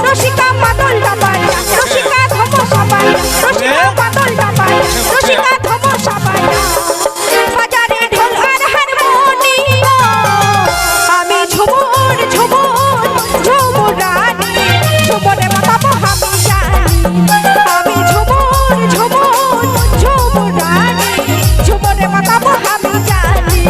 রসিকা বাদল ডাবাই রসিকা ধম সবাই রসিকা বাদল ডাবাই রসিকা ধম সবাই বাজারে ঢোল আর হারমোনিয়াম আমি ঝুমুর ঝুমুর ঝুমুর রানী ঝুমুরে মাতাবো আমি জানি আমি ঝুমুর ঝুমুর ঝুমুর রানী ঝুমুরে মাতাবো আমি জানি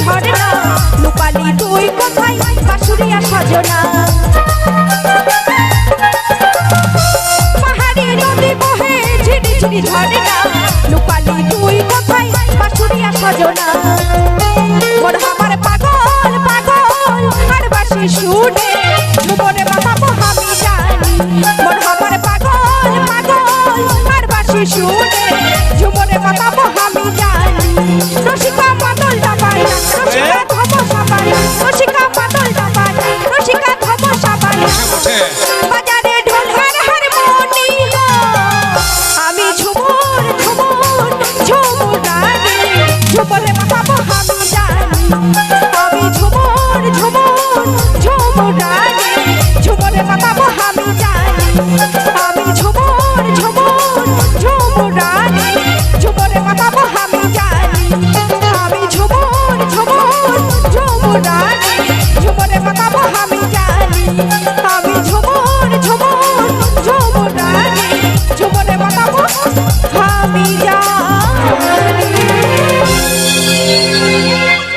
ঝরনা লুকালি তুই কোথায় বাঁশুরিয়া সজনা পাহাড়ি নদী বহে ঝিরি ঝিরি ঝরনা লুকালি তুই কোথায় বাঁশুরিয়া সজনা মোর আমার পাগল পাগল আর বাঁশি শুনে ঝুমরে মাতাবো আমি জানি মোর আমার পাগল পাগল আর বাঁশি শুনে